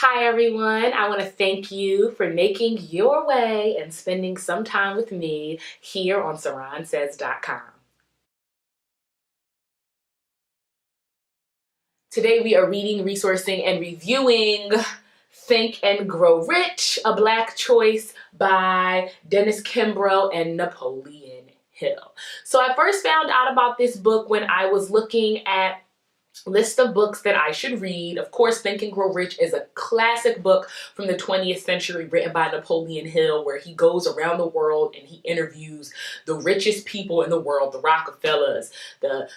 Hi everyone, I want to thank you for making your way and spending some time with me here on SaronSays.com. Today we are reading, resourcing, and reviewing Think and Grow Rich, A Black Choice by Dennis Kimbro and Napoleon Hill. So I first found out about this book when I was looking at list of books that I should read. Of course, Think and Grow Rich is a classic book from the 20th century written by Napoleon Hill, where he goes around the world and he interviews the richest people in the world, the Rockefellers, the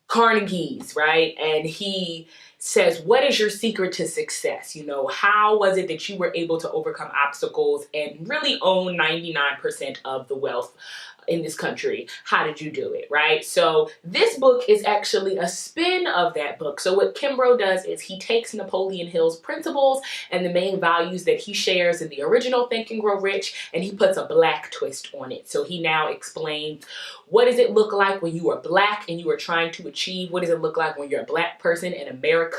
Carnegies, right? And he says, what is your secret to success? You know, how was it that you were able to overcome obstacles and really own 99% of the wealth in this country? How did you do it, right? So this book is actually a spin of that book. So what Kimbro does is he takes Napoleon Hill's principles and the main values that he shares in the original Think and Grow Rich, and he puts a black twist on it. So he now explains, what does it look like when you are black and you are trying to achieve? What does it look like when you're a black person in America,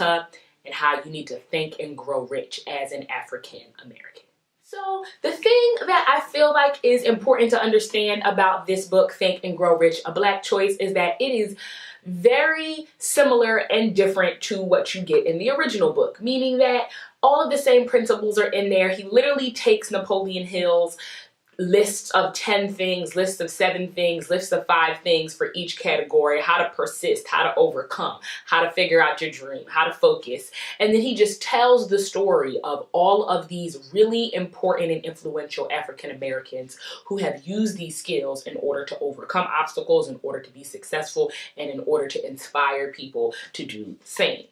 and how you need to think and grow rich as an African American? So the thing that I feel like is important to understand about this book, Think and Grow Rich, A Black Choice, is that it is very similar and different to what you get in the original book, meaning that all of the same principles are in there. He literally takes Napoleon Hill's lists of 10 things, lists of 7 things, lists of 5 things for each category, how to persist, how to overcome, how to figure out your dream, how to focus. And then he just tells the story of all of these really important and influential African Americans who have used these skills in order to overcome obstacles, in order to be successful, and in order to inspire people to do the same.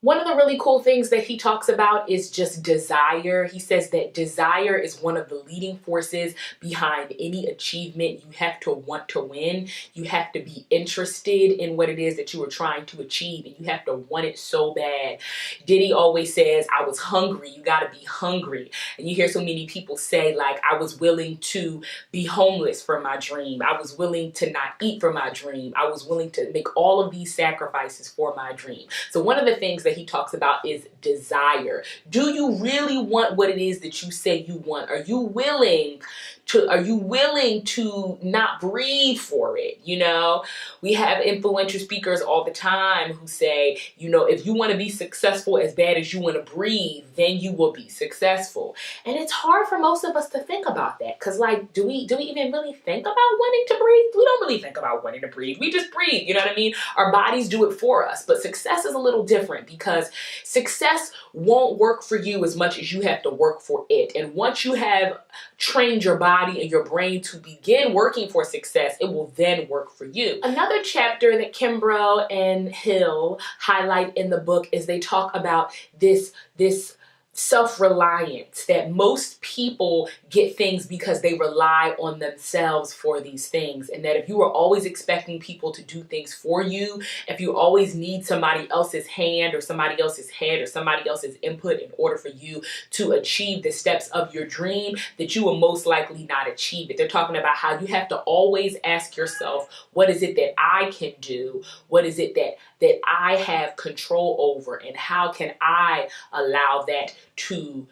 One of the really cool things that he talks about is just desire. He says that desire is one of the leading forces behind any achievement. You have to want to win. You have to be interested in what it is that you are trying to achieve, and you have to want it so bad. Diddy always says, I was hungry. You got to be hungry. And you hear so many people say, like, I was willing to be homeless for my dream. I was willing to not eat for my dream. I was willing to make all of these sacrifices for my dream. So one of the things that he talks about is desire. Do you really want what it is that you say you want? Are you willing to not breathe for it? You know, we have influential speakers all the time who say, you know, if you want to be successful as bad as you want to breathe, then you will be successful. And it's hard for most of us to think about that, because, like, do we even really think about wanting to breathe? We don't really think about wanting to breathe. We just breathe, you know what I mean? Our bodies do it for us. But success is a little different, because success won't work for you as much as you have to work for it. And once you have trained your body and your brain to begin working for success, it will then work for you. Another chapter that Kimbro and Hill highlight in the book is they talk about this self-reliance, that most people get things because they rely on themselves for these things, and that if you are always expecting people to do things for you, if you always need somebody else's hand or somebody else's head or somebody else's input in order for you to achieve the steps of your dream, that you will most likely not achieve it. They're talking about how you have to always ask yourself, what is it that I can do? What is it that I have control over, and how can I allow that to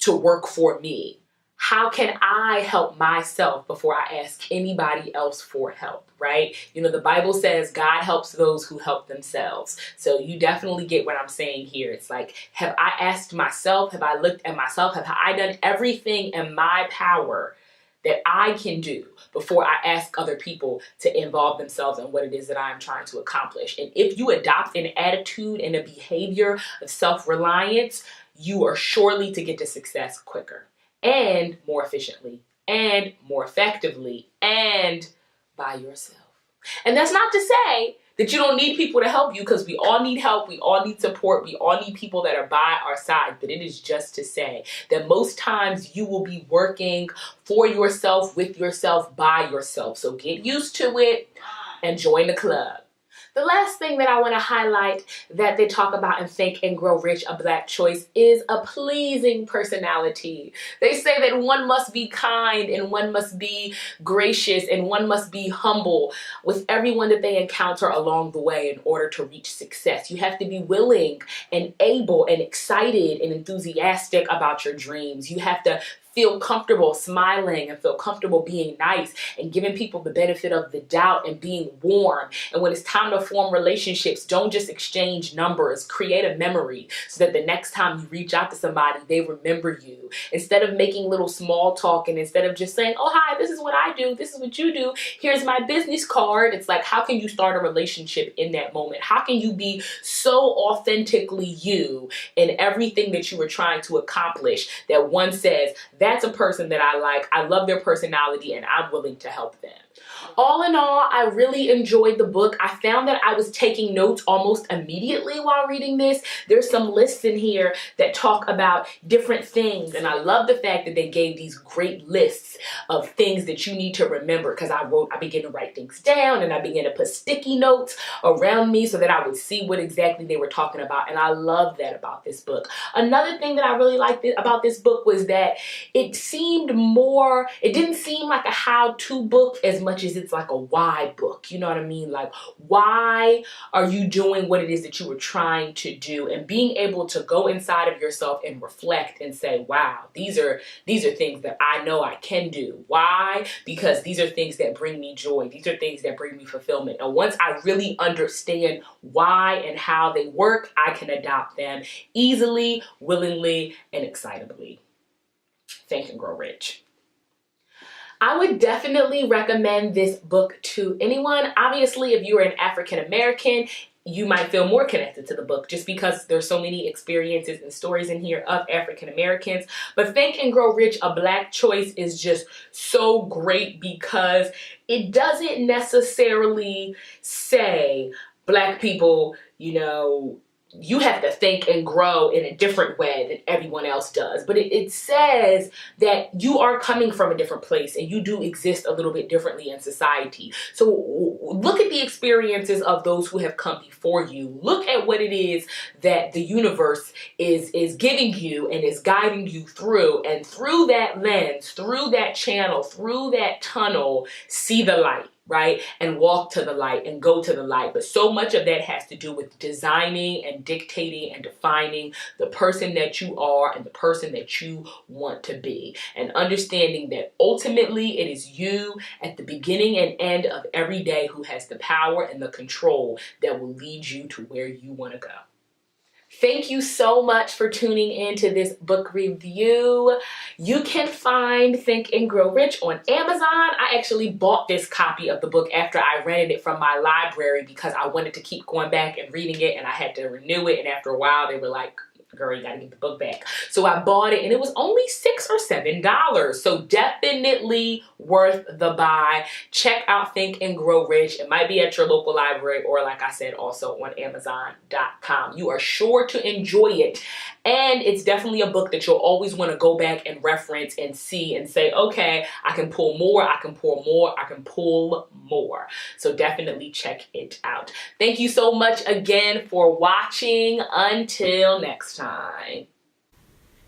work for me? How can I help myself before I ask anybody else for help, right? You know, the Bible says God helps those who help themselves. So you definitely get what I'm saying here. It's like, have I asked myself? Have I looked at myself? Have I done everything in my power that I can do before I ask other people to involve themselves in what it is that I'm trying to accomplish? And if you adopt an attitude and a behavior of self-reliance, you are surely to get to success quicker and more efficiently and more effectively and by yourself. And that's not to say that you don't need people to help you, because we all need help, we all need support, we all need people that are by our side. But it is just to say that most times you will be working for yourself, with yourself, by yourself. So get used to it and join the club. The last thing that I want to highlight that they talk about in Think and Grow Rich, A Black Choice, is a pleasing personality. They say that one must be kind and one must be gracious and one must be humble with everyone that they encounter along the way in order to reach success. You have to be willing and able and excited and enthusiastic about your dreams. You have to feel comfortable smiling and feel comfortable being nice and giving people the benefit of the doubt and being warm. And when it's time to form relationships, don't just exchange numbers. Create a memory so that the next time you reach out to somebody, they remember you. Instead of making little small talk and instead of just saying, oh, hi, this is what I do, this is what you do, here's my business card. It's like, how can you start a relationship in that moment? How can you be so authentically you in everything that you were trying to accomplish that one says, that's a person that I like, I love their personality, and I'm willing to help them. All in all, I really enjoyed the book. I found that I was taking notes almost immediately while reading this. There's some lists in here that talk about different things, and I love the fact that they gave these great lists of things that you need to remember, because I began to write things down and I began to put sticky notes around me so that I would see what exactly they were talking about, and I love that about this book. Another thing that I really liked about this book was that it didn't seem like a how-to book as much as it's like a why book. You know what I mean? Like, why are you doing what it is that you were trying to do? And being able to go inside of yourself and reflect and say, wow, these are things that I know I can do. Why? Because these are things that bring me joy. These are things that bring me fulfillment. And once I really understand why and how they work, I can adopt them easily, willingly, and excitably. Think and Grow Rich. I would definitely recommend this book to anyone. Obviously, if you're an African American, you might feel more connected to the book just because there's so many experiences and stories in here of African Americans. But Think and Grow Rich, A Black Choice is just so great because it doesn't necessarily say Black people, you have to think and grow in a different way than everyone else does. But it says that you are coming from a different place and you do exist a little bit differently in society. So look at the experiences of those who have come before you. Look at what it is that the universe is giving you and is guiding you through. And through that lens, through that channel, through that tunnel, see the light. Right? And walk to the light and go to the light. But so much of that has to do with designing and dictating and defining the person that you are and the person that you want to be. And understanding that ultimately it is you at the beginning and end of every day who has the power and the control that will lead you to where you want to go. Thank you so much for tuning in to this book review. You can find Think and Grow Rich on Amazon. I actually bought this copy of the book after I rented it from my library because I wanted to keep going back and reading it, and I had to renew it. And after a while, they were like, girl, you gotta get the book back. So I bought it and it was only $6 or $7. So definitely worth the buy. Check out Think and Grow Rich. It might be at your local library or, like I said, also on Amazon.com. You are sure to enjoy it. And it's definitely a book that you'll always want to go back and reference and see and say, okay, I can pull more, I can pour more, I can pull more. So definitely check it out. Thank you so much again for watching. Until next time.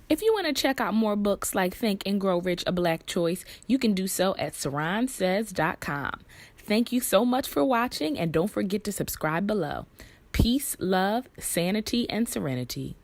If you want to check out more books like Think and Grow Rich, A Black Choice, you can do so at saransays.com. Thank you so much for watching, and don't forget to subscribe below. Peace, love, sanity, and serenity.